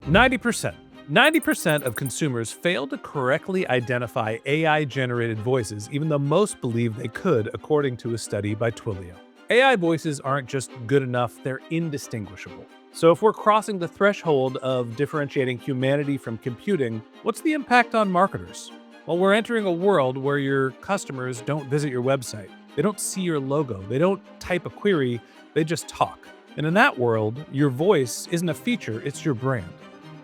90%. 90% of consumers fail to correctly identify AI generated voices, even though most believe they could, according to a study by Twilio. AI voices aren't just good enough, they're indistinguishable. So, if we're crossing the threshold of differentiating humanity from computing, what's the impact on marketers? Well, we're entering a world where your customers don't visit your website, they don't see your logo, they don't type a query, they just talk. And in that world, your voice isn't a feature, it's your brand.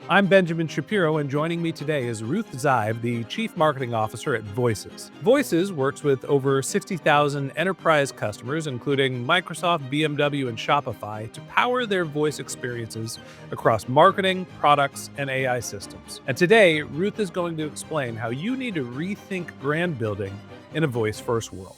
I'm Benjamin Shapiro, and joining me today is Ruth Zive, the Chief Marketing Officer at Voices. Voices works with over 60,000 enterprise customers, including Microsoft, BMW, and Shopify, to power their voice experiences across marketing, products, and AI systems. And today, Ruth is going to explain how you need to rethink brand building in a voice-first world.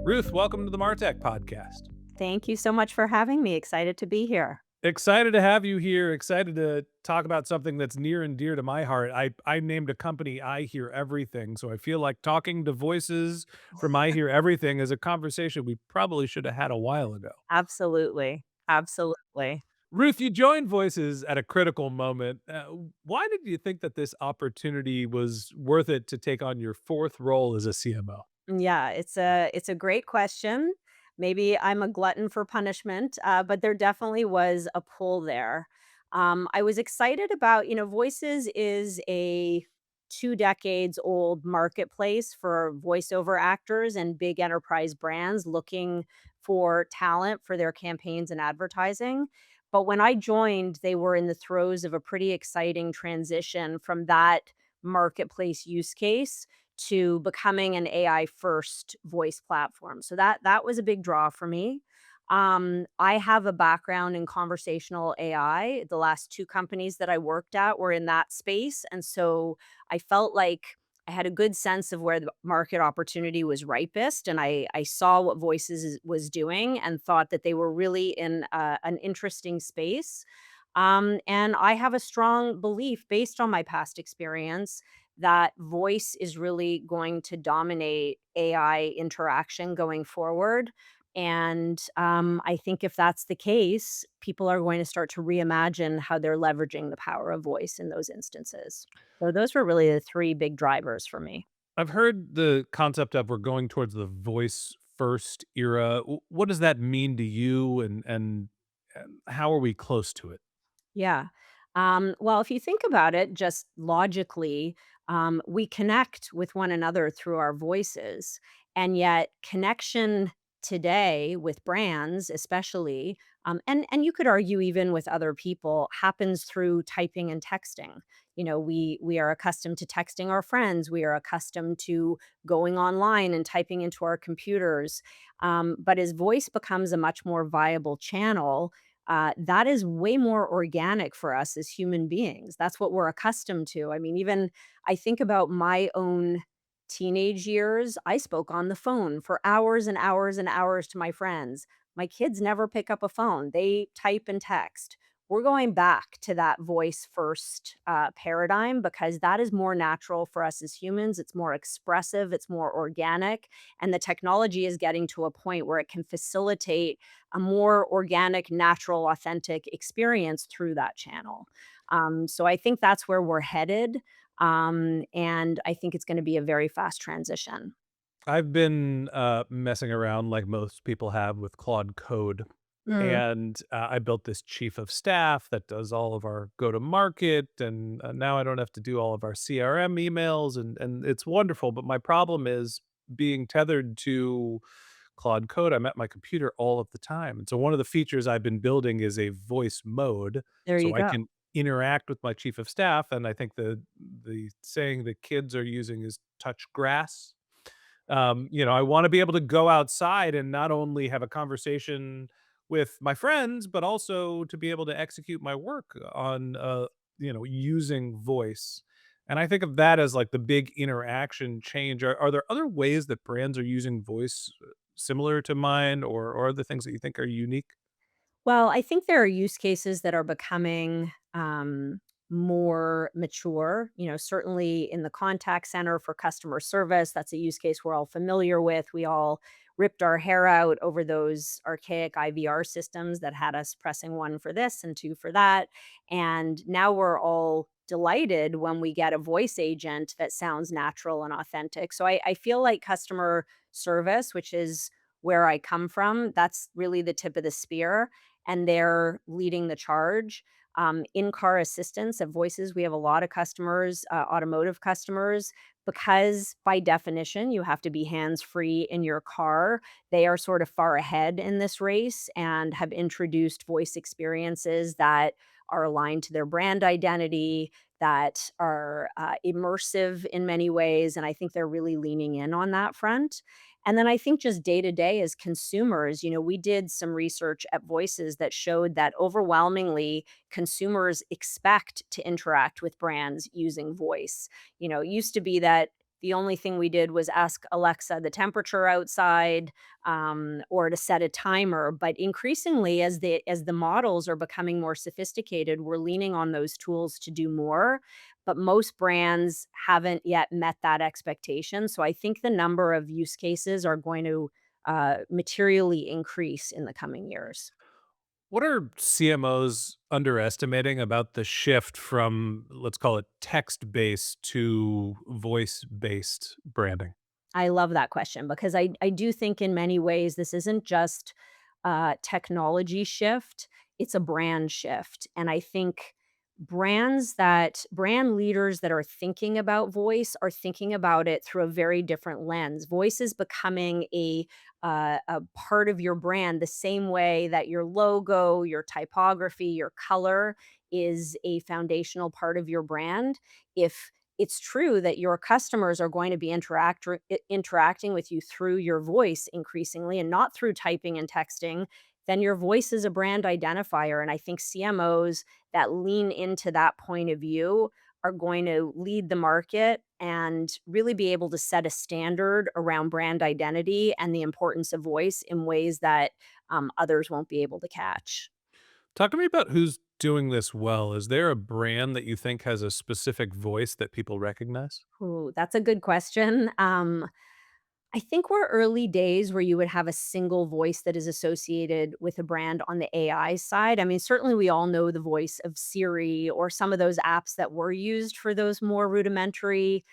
Ruth, welcome to the MarTech podcast. Thank you so much for having me. Excited to be here. Excited to have you here. Excited to talk about something that's near and dear to my heart. I named a company I Hear Everything, so I feel like talking to voices from I Hear Everything is a conversation we probably should have had a while ago. Absolutely. Absolutely. Ruth, you joined Voices at a critical moment. Why did you think that this opportunity was worth it to take on your fourth role as a CMO? Yeah, it's a great question. Maybe I'm a glutton for punishment, but there definitely was a pull there. I was excited about, Voices is a 2 decades old marketplace for voiceover actors and big enterprise brands looking for talent for their campaigns and advertising. But when I joined, they were in the throes of a pretty exciting transition from that marketplace use case to becoming an AI first voice platform. So that was a big draw for me. I have a background in conversational AI. The last two companies that I worked at were in that space, and so I felt like I had a good sense of where the market opportunity was ripest, and I saw what was doing and thought that they were really in an interesting space. And I have a strong belief based on my past experience that voice is really going to dominate AI interaction going forward. And I think if that's the case, people are going to start to reimagine how they're leveraging the power of voice in those instances. So those were really the three big drivers for me. I've heard the concept of we're going towards the voice first era. What does that mean to you, and how are we close to it? Yeah. Well, if you think about it, just logically, we connect with one another through our voices. And yet, connection today with brands, especially, and you could argue even with other people, happens through typing and texting. We are accustomed to texting our friends. We are accustomed to going online and typing into our computers. But as voice becomes a much more viable channel, that is way more organic for us as human beings. That's what we're accustomed to. I mean, even I think about my own teenage years, I spoke on the phone for hours and hours and hours to my friends. My kids never pick up a phone, they type and text. We're going back to that voice first paradigm because that is more natural for us as humans. It's more expressive, it's more organic, and the technology is getting to a point where it can facilitate a more organic, natural, authentic experience through that channel. So I think that's where we're headed. And I think it's going to be a very fast transition. I've been messing around like most people have with Claude Code. Mm. And I built this chief of staff that does all of our go to market. And now I don't have to do all of our CRM emails. And it's wonderful. But my problem is being tethered to Claude Code. I'm at my computer all of the time. And so one of the features I've been building is a voice mode There you so I go. can interact with my chief of staff. And I think the saying that kids are using is touch grass. I want to be able to go outside and not only have a conversation with my friends, but also to be able to execute my work on, using voice. And I think of that as like the big interaction change. Are there other ways that brands are using voice similar to mine, or other things that you think are unique? Well, I think there are use cases that are becoming more mature. Certainly in the contact center for customer service, that's a use case we're all familiar with. We all ripped our hair out over those archaic IVR systems that had us pressing one for this and two for that. And now we're all delighted when we get a voice agent that sounds natural and authentic. So I feel like customer service, which is where I come from, that's really the tip of the spear. And they're leading the charge. In-car assistance of voices, we have a lot of customers, automotive customers, because by definition, you have to be hands-free in your car. They are sort of far ahead in this race and have introduced voice experiences that are aligned to their brand identity, that are, immersive in many ways, and I think they're really leaning in on that front. And then I think just day to day as consumers, we did some research at Voices that showed that overwhelmingly consumers expect to interact with brands using voice. It used to be that the only thing we did was ask Alexa the temperature outside, or to set a timer. But increasingly, as the models are becoming more sophisticated, we're leaning on those tools to do more. But most brands haven't yet met that expectation. So I think the number of use cases are going to materially increase in the coming years. What are CMOs underestimating about the shift from, let's call it, text-based to voice-based branding? I love that question because I do think in many ways this isn't just a technology shift, it's a brand shift. And I think brand leaders that are thinking about voice are thinking about it through a very different lens. Voice is becoming a part of your brand the same way that your logo, your typography, your color is a foundational part of your brand. If it's true that your customers are going to be interacting with you through your voice increasingly and not through typing and texting, then your voice is a brand identifier. And I think CMOs that lean into that point of view are going to lead the market and really be able to set a standard around brand identity and the importance of voice in ways that others won't be able to catch. Talk to me about who's doing this well. Is there a brand that you think has a specific voice that people recognize? Ooh, that's a good question. I think we're early days where you would have a single voice that is associated with a brand on the AI side. I mean, certainly we all know the voice of Siri or some of those apps that were used for those more rudimentary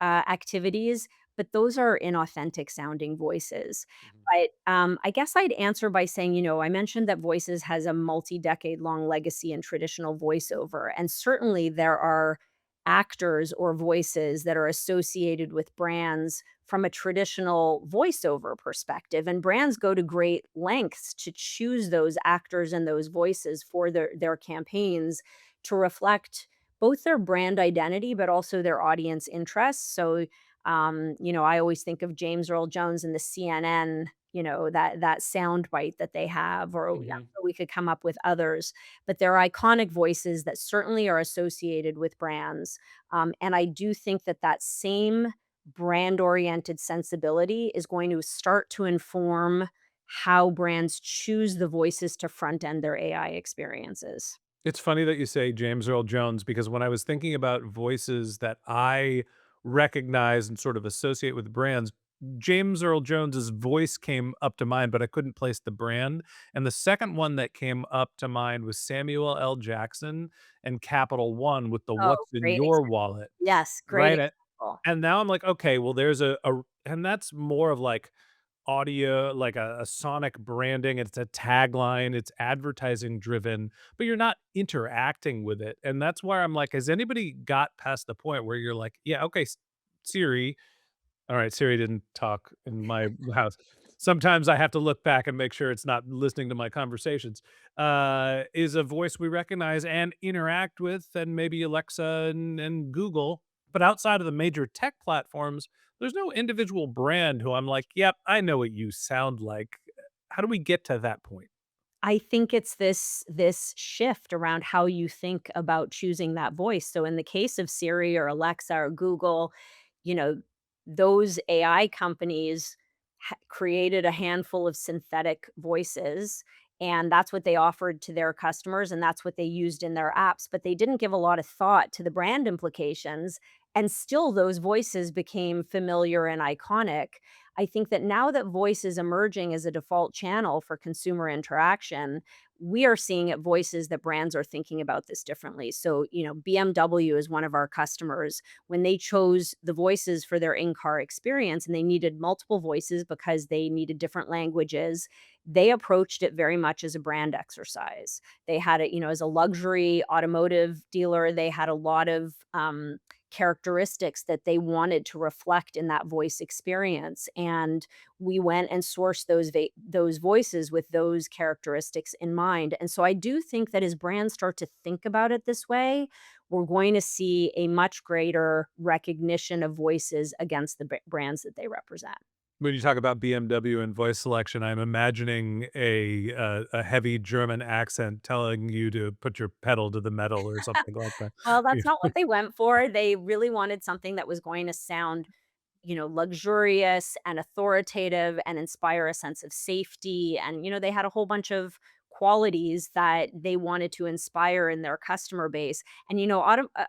activities, but those are inauthentic sounding voices. Mhm. But I guess I'd answer by saying, I mentioned that Voices has a multi decade long legacy in traditional voiceover. And certainly there are actors or voices that are associated with brands from a traditional voiceover perspective, and brands go to great lengths to choose those actors and those voices for their campaigns to reflect both their brand identity but also their audience interests. So I always think of James Earl Jones and the CNN, that sound bite that they have, or yeah, Mhm. we could come up with others, but they're iconic voices that certainly are associated with brands. And I do think that that same brand oriented sensibility is going to start to inform how brands choose the voices to front end their AI experiences. It's funny that you say James Earl Jones because when I was thinking about voices that I recognize and sort of associate with brands, James Earl Jones's voice came up to mind, but I couldn't place the brand. And the second one that came up to mind was Samuel L. Jackson and Capital One with the Oh, "What's in great your example. wallet," Yes, great right? example. And now I'm like, okay, well, there's and that's more of like audio, like a sonic branding. It's a tagline, it's advertising driven, but you're not interacting with it. And that's where I'm like, has anybody got past the point where you're like, yeah, okay, Siri, all right, Siri didn't talk in my house. Sometimes I have to look back and make sure it's not listening to my conversations. Is a voice we recognize and interact with, and maybe Alexa and Google. But outside of the major tech platforms, there's no individual brand who I'm like, yep, I know what you sound like. How do we get to that point? I think it's this shift around how you think about choosing that voice. So in the case of Siri or Alexa or Google, you know, those AI companies created a handful of synthetic voices and that's what they offered to their customers, and that's what they used in their apps, but they didn't give a lot of thought to the brand implications, and still those voices became familiar and iconic. I think that now that voice is emerging as a default channel for consumer interaction, we are seeing at voices that brands are thinking about this differently. So, BMW is one of our customers. When they chose the voices for their in-car experience and they needed multiple voices because they needed different languages, they approached it very much as a brand exercise. They had it, as a luxury automotive dealer, they had a lot of characteristics that they wanted to reflect in that voice experience. And we went and sourced those voices with those characteristics in mind. And so I do think that as brands start to think about it this way, we're going to see a much greater recognition of voices against the brands that they represent. When you talk about BMW and voice selection, I'm imagining a heavy German accent telling you to put your pedal to the metal or something like that. Well, Yeah. that's not what they went for. They really wanted something that was going to sound, luxurious and authoritative and inspire a sense of safety. And, they had a whole bunch of qualities that they wanted to inspire in their customer base. And,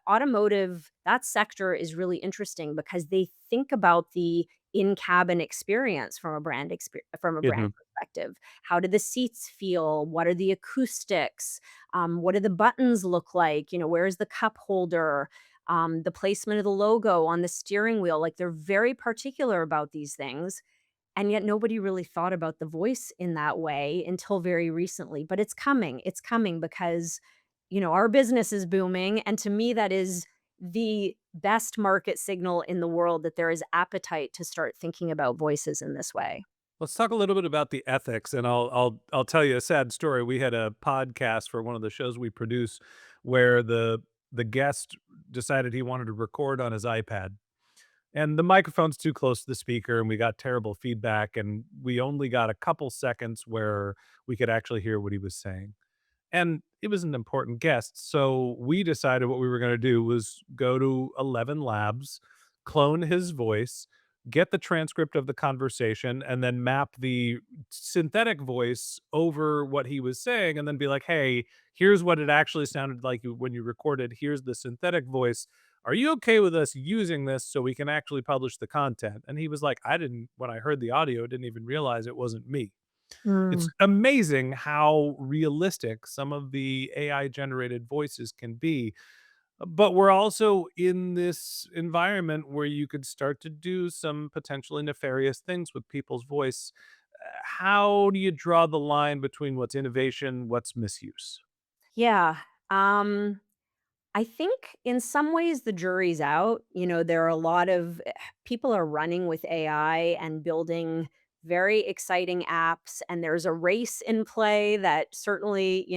automotive, that sector is really interesting because they think about the in-cabin experience from a brand Mhm. perspective. How do the seats feel? What are the acoustics? What do the buttons look like? Where's the cup holder? The placement of the logo on the steering wheel. Like they're very particular about these things. And yet nobody really thought about the voice in that way until very recently. But it's coming. It's coming because, our business is booming. And to me, that is the best market signal in the world that there is appetite to start thinking about voices in this way. Let's talk a little bit about the ethics, and I'll tell you a sad story. We had a podcast for one of the shows we produce where the guest decided he wanted to record on his iPad, and the microphone's too close to the speaker, and we got terrible feedback, and we only got a couple seconds where we could actually hear what he was saying. And it was an important guest, so we decided what we were gonna do was go to 11 Labs, clone his voice, get the transcript of the conversation, and then map the synthetic voice over what he was saying, and then be like, "Hey, here's what it actually sounded like when you recorded. Here's the synthetic voice. Are you okay with us using this so we can actually publish the content?" And he was like, "I didn't when I heard the audio, didn't even realize it wasn't me." It's Mm. amazing how realistic some of the AI generated voices can be, but we're also in this environment where you could start to do some potentially nefarious things with people's voice. How do you draw the line between what's innovation, what's misuse? Yeah. Um, I think in some ways the jury's out. There are a lot of people are running with AI and building very exciting apps, and there's a race in play that certainly,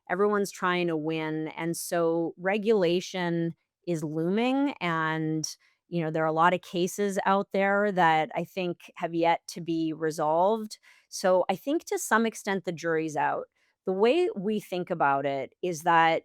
everyone's trying to win. And so regulation is looming, and, there are a lot of cases out there that I think have yet to be resolved. So I think to some extent the jury's out. The way we think about it is that,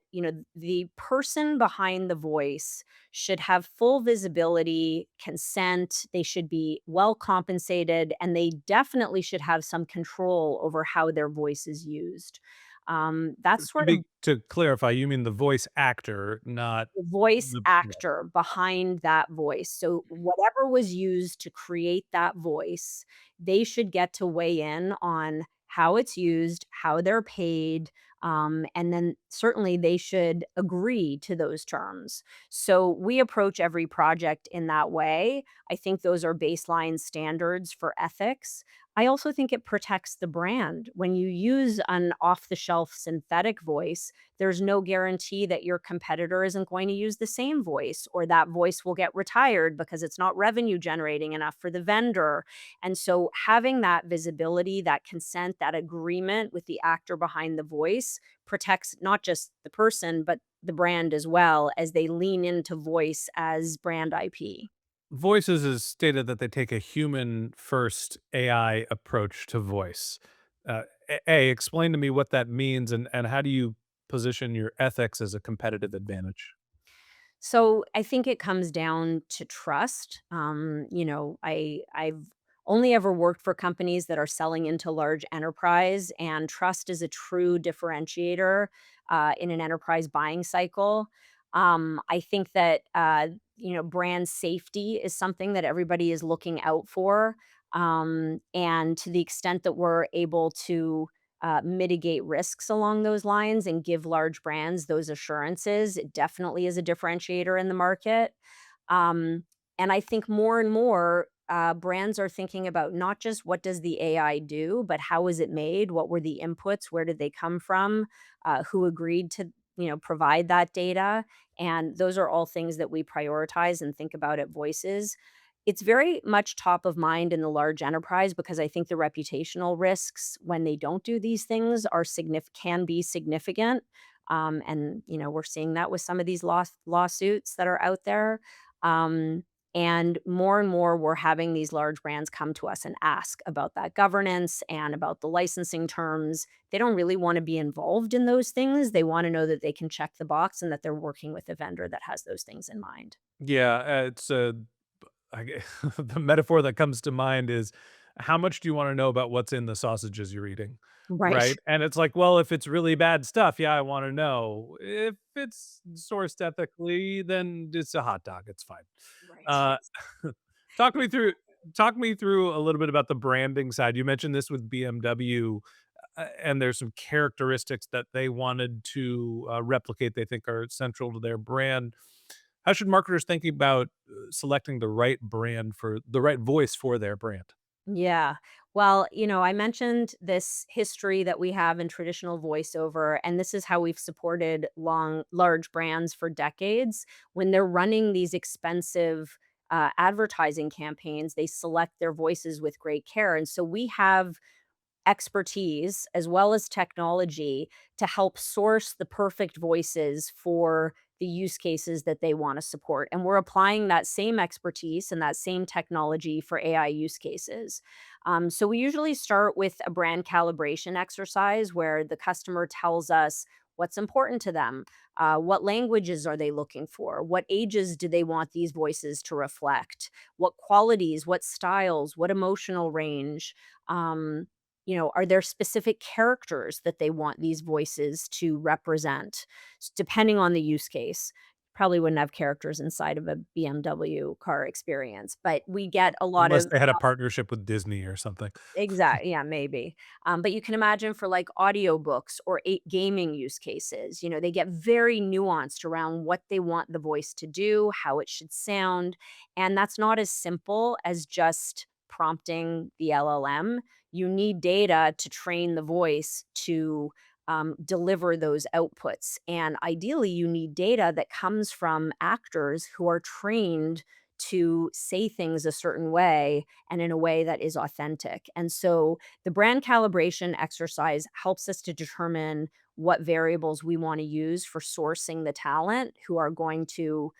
the person behind the voice should have full visibility, consent, they should be well compensated, and they definitely should have some control over how their voice is used. That's To sort of be to clarify, you mean the voice actor, not the voice the yeah. actor behind that voice. So whatever was used to create that voice, they should get to weigh in on how it's used, how they're paid, and then certainly they should agree to those terms. So we approach every project in that way. I think those are baseline standards for ethics. I also think it protects the brand. When you use an off the shelf synthetic voice, there's no guarantee that your competitor isn't going to use the same voice, or that voice will get retired because it's not revenue generating enough for the vendor. And so having that visibility, that consent, that agreement with the actor behind the voice protects not just the person, but the brand as well as they lean into voice as brand IP. Voices has stated that they take a human first AI approach to voice. Explain to me what that means and how do you position your ethics as a competitive advantage? So I think it comes down to trust. I've only ever worked for companies that are selling into large enterprise, and trust is a true differentiator in an enterprise buying cycle. I think that brand safety is something that everybody is looking out for, and to the extent that we're able to mitigate risks along those lines and give large brands those assurances, it definitely is a differentiator in the market. Um, and I think more and more brands are thinking about not just what does the AI do, but how is it made? What were the inputs? Where did they come from? Who agreed to provide that data? And those are all things that we prioritize and think about at Voices. It's very much top of mind in the large enterprise because I think the reputational risks when they don't do these things are can be significant. And we're seeing that with some of these lawsuits that are out there. Um, and more, we're having these large brands come to us and ask about that governance and about the licensing terms. They don't really want to be involved in those things. They want to know that they can check the box and that they're working with a vendor that has those things in mind. Yeah, it's I g the metaphor that comes to mind is how much do you wanna know about what's in the sausages you're eating, Right. right? And it's like, well, if it's really bad stuff, yeah, I wanna know. If it's sourced ethically, then it's a hot dog, it's fine. Right. Uh, talk me through talk me through a little bit about the branding side. You mentioned this with BMW, and there's some characteristics that they wanted to, replicate, they think are central to their brand. How should marketers think about, selecting the right brand for the right voice for their brand? Yeah. Well, I mentioned this history that we have in traditional voiceover, and this is how we've supported large brands for decades. When they're running these expensive advertising campaigns, they select their voices with great care. And so we have expertise as well as technology to help source the perfect voices for the use cases that they want to support. And we're applying that same expertise and that same technology for AI use cases. So we usually start with a brand calibration exercise where the customer tells us what's important to them, what languages are they looking for, what ages do they want these voices to reflect, what qualities, what styles, what emotional range. Are there specific characters that they want these voices to represent? Depending on the use case. Probably wouldn't have characters inside of a BMW car experience, but we get a lot Unless of they had a partnership with Disney or something. yeah, maybe. But you can imagine for like audiobooks or gaming use cases, they get very nuanced around what they want the voice to do, how it should sound. And that's not as simple as just prompting the LLM. You need data to train the voice to deliver those outputs. And ideally, you need data that comes from actors who are trained to say things a certain way and in a way that is authentic. And so the brand calibration exercise helps us to determine what variables we want to use for sourcing the talent who are going to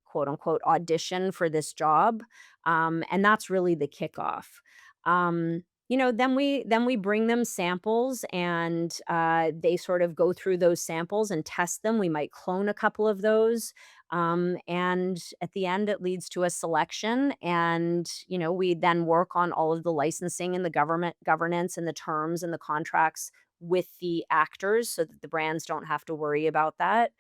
quote unquote audition for this job. And that's really the kickoff. Then we bring them samples and they sort of go through those samples and test them. We might clone a couple of those. And at the end, it leads to a selection. And, we then work on all of the licensing and the government governance and the terms and the contracts with the actors so that the brands don't have to worry about that.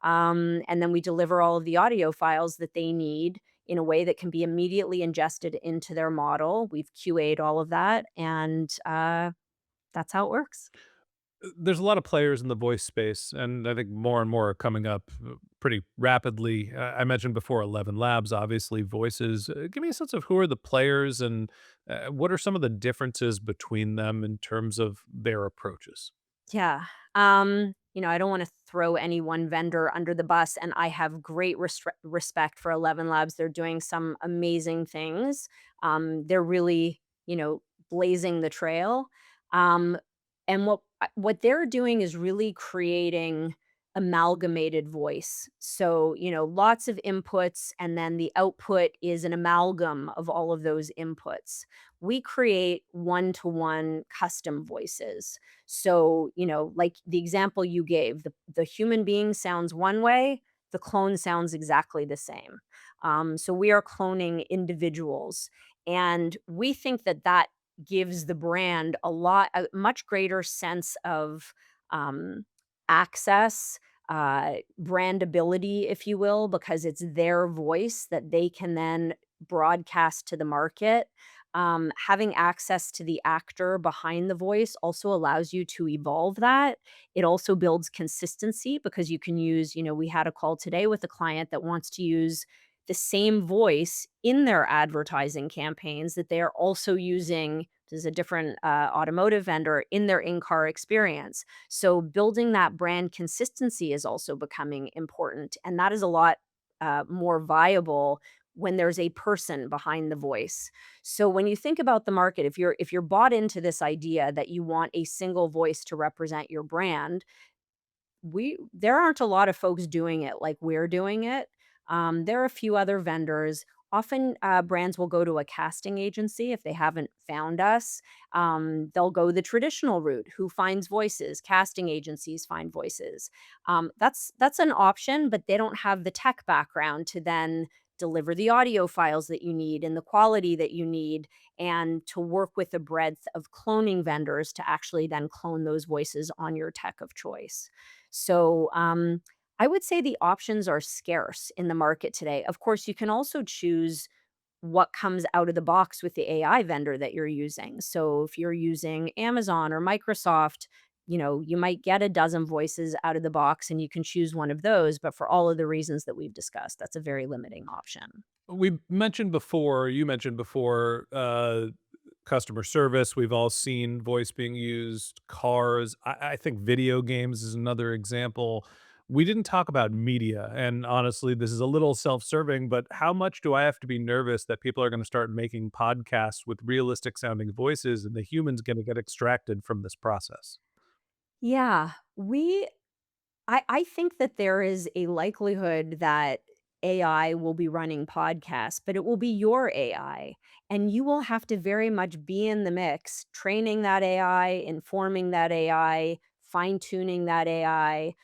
And then we deliver all of the audio files that they need in a way that can be immediately ingested into their model. We've QA'd all of that, and that's how it works. There's a lot of players in the voice space, and I think more and more are coming up, pretty rapidly. I mentioned before 11 Labs, obviously, voices. Give me a sense of who are the players and, what are some of the differences between them in terms of their approaches? Yeah. I don't want to throw any one vendor under the bus, and I have great respect for 11 Labs. They're doing some amazing things. They're really, blazing the trail. Um, and what they're doing is really creating amalgamated voice. So, lots of inputs, and then the output is an amalgam of all of those inputs. We create one to one custom voices. So, like the example you gave, the human being sounds one way, the clone sounds exactly the same. So we are cloning individuals. And we think that that gives the brand a much greater sense of um, access, brandability, if you will, because it's their voice that they can then broadcast to the market. Having access to the actor behind the voice also allows you to evolve that. It also builds consistency because you can use, we had a call today with a client that wants to use the same voice in their advertising campaigns that they are also using. There's a different automotive vendor in their in-car experience. So building that brand consistency is also becoming important, and that is a lot more viable when there's a person behind the voice. So when you think about the market, if you're bought into this idea that you want a single voice to represent your brand, we there aren't a lot of folks doing it like we're doing it. There are a few other vendors. Often, brands will go to a casting agency if they haven't found us. They'll go the traditional route. Who finds voices? Casting agencies find voices. That's an option, but they don't have the tech background to then deliver the audio files that you need and the quality that you need, and to work with a breadth of cloning vendors to actually then clone those voices on your tech of choice. So, I would say the options are scarce in the market today. Of course, you can also choose what comes out of the box with the AI vendor that you're using. So, if you're using Amazon or Microsoft, you might get a dozen voices out of the box and you can choose one of those. But for all of the reasons that we've discussed, that's a very limiting option. We mentioned before, you mentioned before, customer service. We've all seen voice being used, cars. I think video games is another example. We didn't talk about media, and honestly, this is a little self-serving, but how much do I have to be nervous that people are gonna start making podcasts with realistic sounding voices and the human's gonna get extracted from this process? Yeah, I think that there is a likelihood that AI will be running podcasts, but it will be your AI, and you will have to very much be in the mix, training that AI, informing that AI, fine-tuning that AI,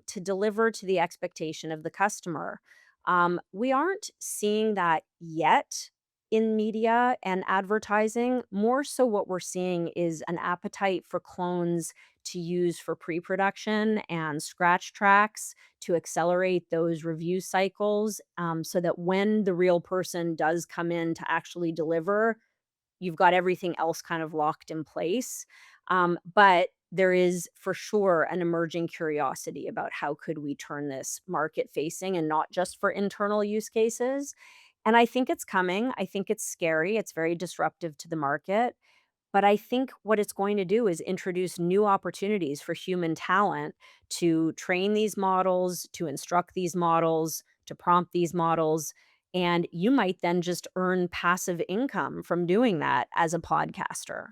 to deliver to the expectation of the customer. We aren't seeing that yet in media and advertising. More so what we're seeing is an appetite for clones to use for pre-production and scratch tracks to accelerate those review cycles, so that when the real person does come in to actually deliver, you've got everything else kind of locked in place. But there is for sure an emerging curiosity about how could we turn this market facing and not just for internal use cases. And I think it's coming. I think it's scary. It's very disruptive to the market. But I think what it's going to do is introduce new opportunities for human talent to train these models, to instruct these models, to prompt these models. And you might then just earn passive income from doing that as a podcaster.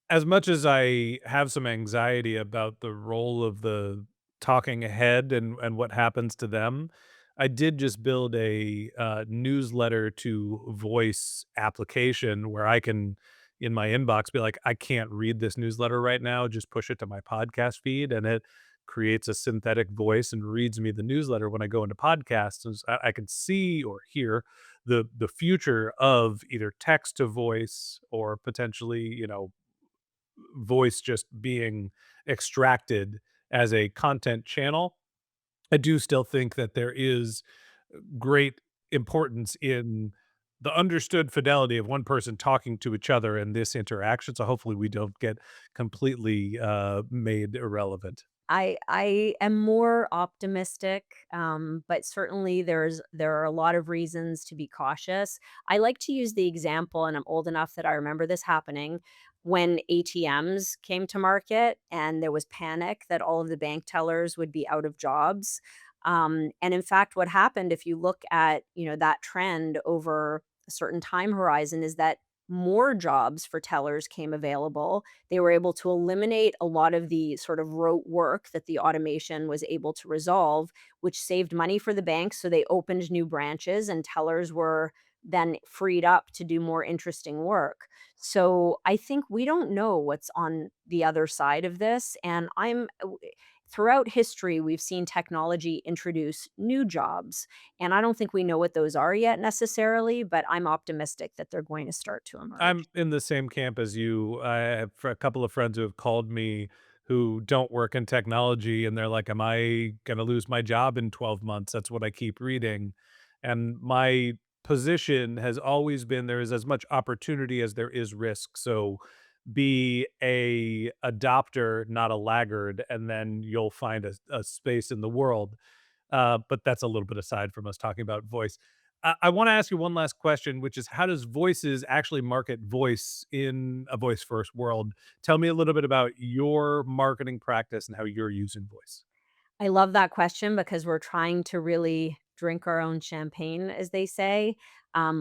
As much as I have some anxiety about the role of the talking head and what happens to them, I did just build a, newsletter to voice application where I can, in my inbox, be like, "I can't read this newsletter right now, just push it to my podcast feed," and it creates a synthetic voice and reads me the newsletter when I go into podcasts, and I can see or hear the future of either text to voice or potentially, voice just being extracted as a content channel. I do still think that there is great importance in the understood fidelity of one person talking to each other in this interaction. So hopefully we don't get completely made irrelevant. I am more optimistic, but certainly there are a lot of reasons to be cautious. I like to use the example, and I'm old enough that I remember this happening when ATMs came to market, and there was panic that all of the bank tellers would be out of jobs. And in fact, what happened, if you look at that trend over a certain time horizon, is that more jobs for tellers came available. They were able to eliminate a lot of the sort of rote work that the automation was able to resolve, which saved money for the banks. So they opened new branches and tellers were then freed up to do more interesting work. So I think we don't know what's on the other side of this. And throughout history, we've seen technology introduce new jobs. And I don't think we know what those are yet necessarily, but I'm optimistic that they're going to start to emerge. I'm in the same camp as you. I have a couple of friends who have called me who don't work in technology, and they're like, "Am I gonna lose my job in 12 months?" That's what I keep reading. And my position has always been there is as much opportunity as there is risk. So be a adopter, not a laggard, and then you'll find a space in the world. But that's a little bit aside from us talking about voice. I want to ask you one last question, which is how does voices actually market voice in a voice first world? Tell me a little bit about your marketing practice and how you're using voice. I love that question because we're trying to really drink our own champagne, as they say.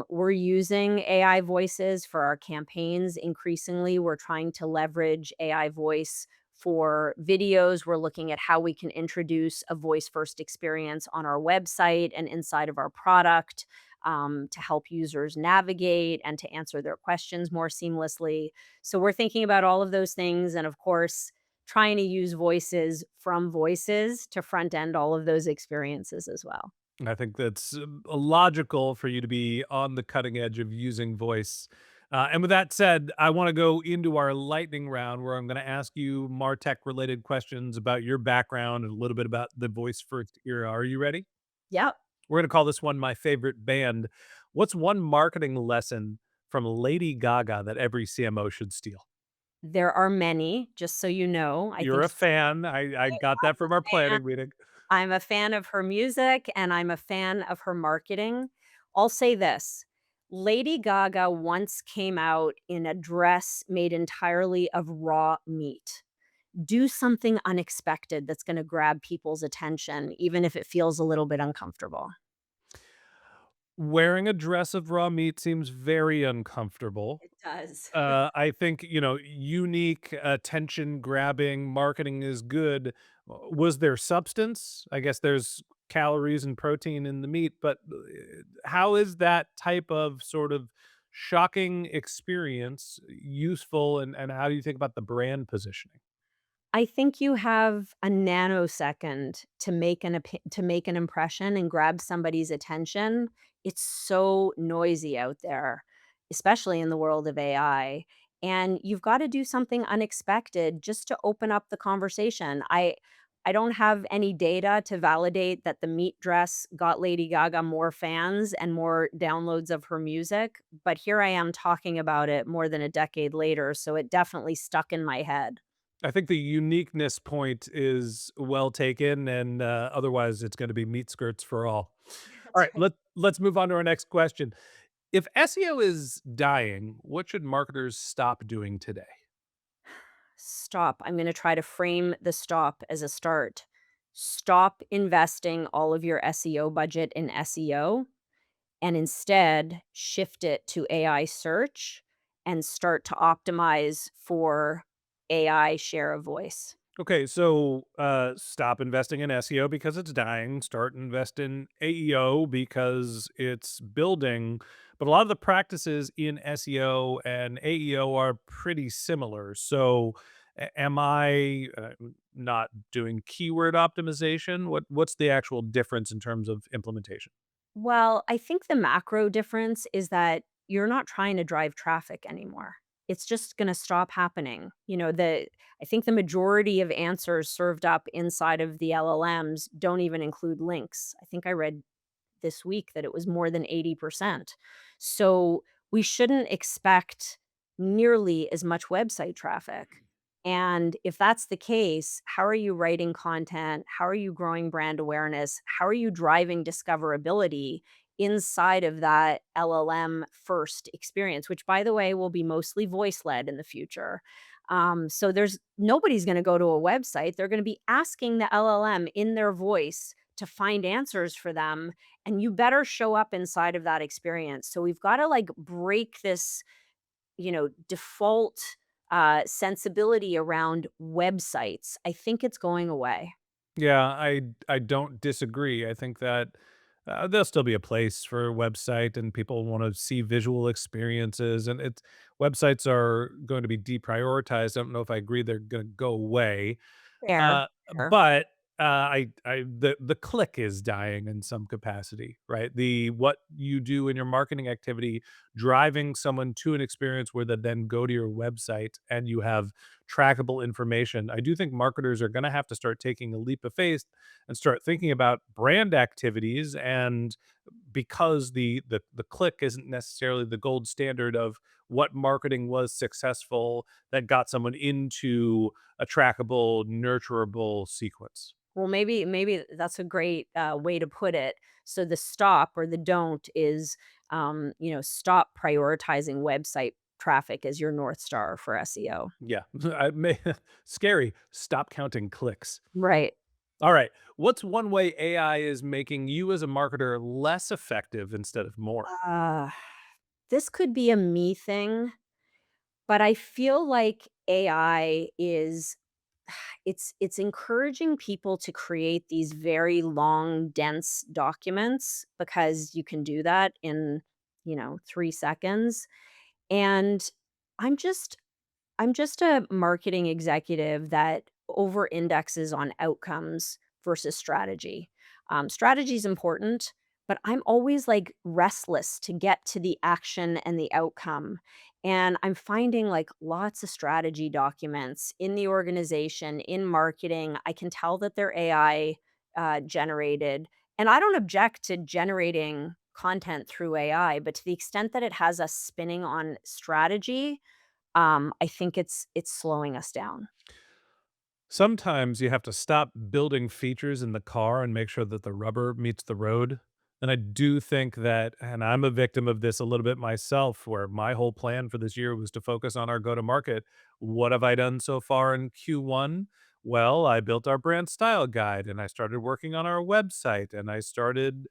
We're using AI voices for our campaigns. Increasingly, we're trying to leverage AI voice for videos. We're looking at how we can introduce a voice first experience on our website and inside of our product to help users navigate and to answer their questions more seamlessly. So, we're thinking about all of those things. And of course, trying to use voices from voices to front end all of those experiences as well. And I think that's logical for you to be on the cutting edge of using voice. And with that said, I want to go into our lightning round where I'm going to ask you MarTech related questions about your background and a little bit about the voice first era. Are you ready? Yep. We're gonna call this one "My Favorite Band." What's one marketing lesson from Lady Gaga that every CMO should steal? There are many, just so you know. I You're think a fan. I got that from our fan planning meeting. I'm a fan of her music and I'm a fan of her marketing. I'll say this, Lady Gaga once came out in a dress made entirely of raw meat. Do something unexpected that's gonna grab people's attention, even if it feels a little bit uncomfortable. Wearing a dress of raw meat seems very uncomfortable. It does. I think, unique, attention-grabbing marketing is good. Was there substance? I guess there's calories and protein in the meat, but, how is that type of sort of shocking experience useful, and how do you think about the brand positioning? I think you have a nanosecond to make an impression and grab somebody's attention. It's so noisy out there, especially in the world of AI, and you've gotta do something unexpected just to open up the conversation. I don't have any data to validate that the meat dress got Lady Gaga more fans and more downloads of her music, but here I am talking about it more than a decade later, so it definitely stuck in my head. I think the uniqueness point is well taken, and, otherwise it's gonna be meat skirts for all. That's Alright, right. let's move on to our next question. If SEO is dying, what should marketers stop doing today? Stop. I'm gonna try to frame the stop as a start. Stop investing all of your SEO budget in SEO and instead shift it to AI search and start to optimize for AI share of voice. Okay, so stop investing in SEO because it's dying. Start invest in AEO because it's building. But a lot of the practices in SEO and AEO are pretty similar. So, am I not doing keyword optimization? What's the actual difference in terms of implementation? Well, I think the macro difference is that you're not trying to drive traffic anymore. It's just gonna stop happening. I think the majority of answers served up inside of the LLMs don't even include links. I think I read this week that it was more than 80%. So we shouldn't expect nearly as much website traffic. And if that's the case, how are you writing content? How are you growing brand awareness? How are you driving discoverability inside of that LLM first experience, which by the way will be mostly voice led in the future? So there's nobody's going to go to a website. They're going to be asking the LLM in their voice to find answers for them, and you better show up inside of that experience. So we've got to like break this, default sensibility around websites. I think it's going away. Yeah, I don't disagree. I think that there'll still be a place for a website, and people want to see visual experiences. And it's websites are going to be deprioritized. I don't know if I agree they're going to go away. Fair. Sure. But, the click is dying in some capacity, right? The what you do in your marketing activity, driving someone to an experience where they then go to your website and you have trackable information. I do think marketers are gonna have to start taking a leap of faith and start thinking about brand activities, and because the click isn't necessarily the gold standard of what marketing was successful that got someone into a trackable, nurturable sequence. Well, maybe that's a great, way to put it. So the stop or the don't is, stop prioritizing website traffic as your North Star for SEO. Yeah, I may scary. Stop counting clicks. Right. All right, what's one way AI is making you as a marketer less effective instead of more? Uh, this could be a me thing, but I feel like AI is it's encouraging people to create these very long, dense documents because you can do that in, 3 seconds. And I'm just I'm just a marketing executive that over indexes on outcomes versus strategy. Strategy is important, but I'm always like restless to get to the action and the outcome. And I'm finding like lots of strategy documents in the organization, in marketing. I can tell that they're AI generated. And I don't object to generating content through AI, but to the extent that it has us spinning on strategy, I think it's slowing us down. Sometimes you have to stop building features in the car and make sure that the rubber meets the road. And I do think that, and I'm a victim of this a little bit myself, where my whole plan for this year was to focus on our go to market. What have I done so far in Q1? Well, I built our brand style guide and I started working on our website and I started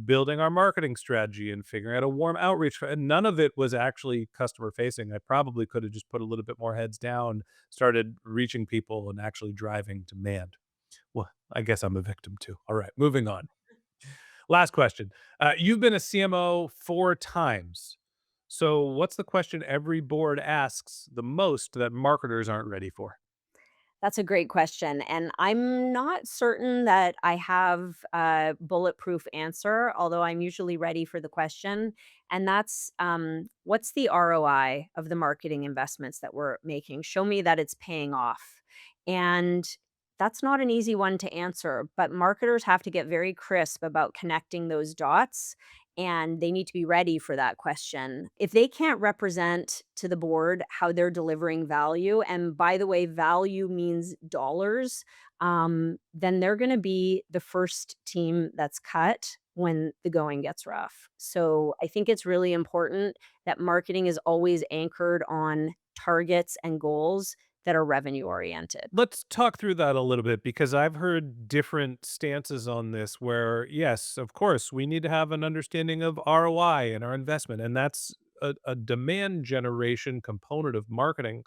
building our marketing strategy and figuring out a warm outreach. And none of it was actually customer facing. I probably could have just put a little bit more heads down, started reaching people and actually driving demand. Well, I guess I'm a victim too. All right, moving on. Last question. You've been a CMO 4 times. So, what's the question every board asks the most that marketers aren't ready for? That's a great question, and I'm not certain that I have a bulletproof answer, although I'm usually ready for the question, and that's, what's the ROI of the marketing investments that we're making? Show me that it's paying off, and that's not an easy one to answer, but marketers have to get very crisp about connecting those dots, and they need to be ready for that question. If they can't represent to the board how they're delivering value, and by the way, value means dollars, then they're going to be the first team that's cut when the going gets rough. So I think it's really important that marketing is always anchored on targets and goals that are revenue oriented. Let's talk through that a little bit because I've heard different stances on this where, yes, of course, we need to have an understanding of ROI and our investment. And that's a demand generation component of marketing.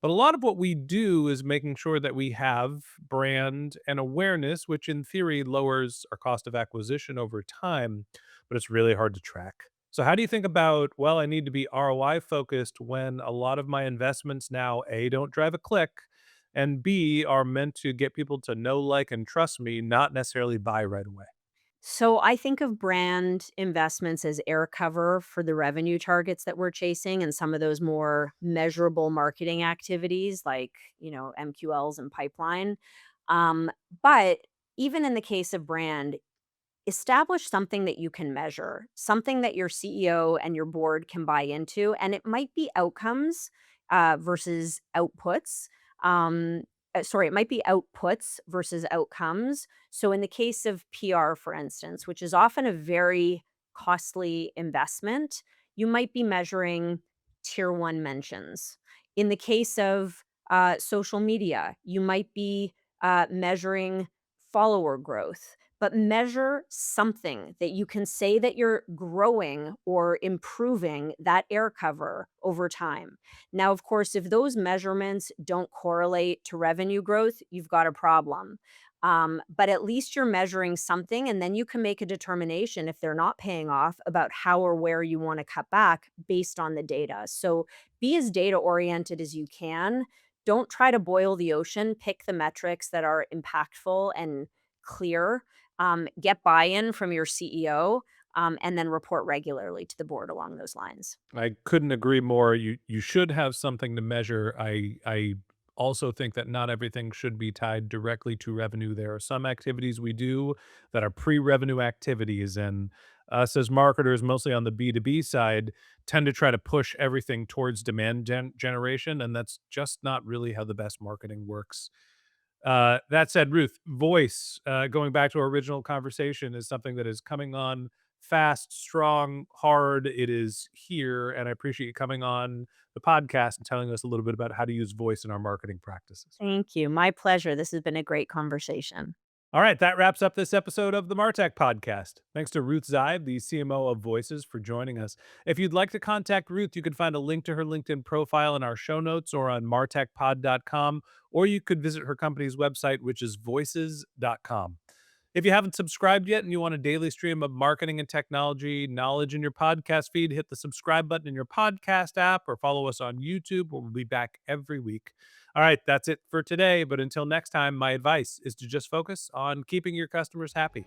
But a lot of what we do is making sure that we have brand and awareness, which in theory lowers our cost of acquisition over time, but it's really hard to track. So, how do you think about, well, I need to be ROI focused when a lot of my investments now, A, don't drive a click, and B, are meant to get people to know, like, and trust me, not necessarily buy right away? So I think of brand investments as air cover for the revenue targets that we're chasing and some of those more measurable marketing activities like, MQLs and pipeline. Um, but even in the case of brand, establish something that you can measure, something that your CEO and your board can buy into, and it might be outcomes versus outputs. Sorry, it might be outputs versus outcomes. So, in the case of PR, for instance, which is often a very costly investment, you might be measuring tier one mentions. In the case of social media, you might be measuring follower growth, but measure something that you can say that you're growing or improving that air cover over time. Now, of course, if those measurements don't correlate to revenue growth, you've got a problem. But at least you're measuring something, and then you can make a determination if they're not paying off about how or where you want to cut back based on the data. So be as data oriented as you can. Don't try to boil the ocean. Pick the metrics that are impactful and clear. Get buy-in from your CEO, and then report regularly to the board along those lines. I couldn't agree more. You should have something to measure. I also think that not everything should be tied directly to revenue. There are some activities we do that are pre-revenue activities, and us as marketers, mostly on the B2B side, tend to try to push everything towards demand generation, and that's just not really how the best marketing works. That said, Ruth, voice, going back to our original conversation, is something that is coming on fast, strong, hard. It is here, and I appreciate you coming on the podcast and telling us a little bit about how to use voice in our marketing practices. Thank you. My pleasure. This has been a great conversation. All right, that wraps up this episode of the MarTech podcast. Thanks to Ruth Zive, the CMO of Voices, for joining us. If you'd like to contact Ruth, you can find a link to her LinkedIn profile in our show notes or on martechpod.com, or you could visit her company's website, which is voices.com. If you haven't subscribed yet and you want a daily stream of marketing and technology knowledge in your podcast feed, hit the subscribe button in your podcast app or follow us on YouTube, where we'll be back every week. All right, that's it for today. But until next time, my advice is to just focus on keeping your customers happy.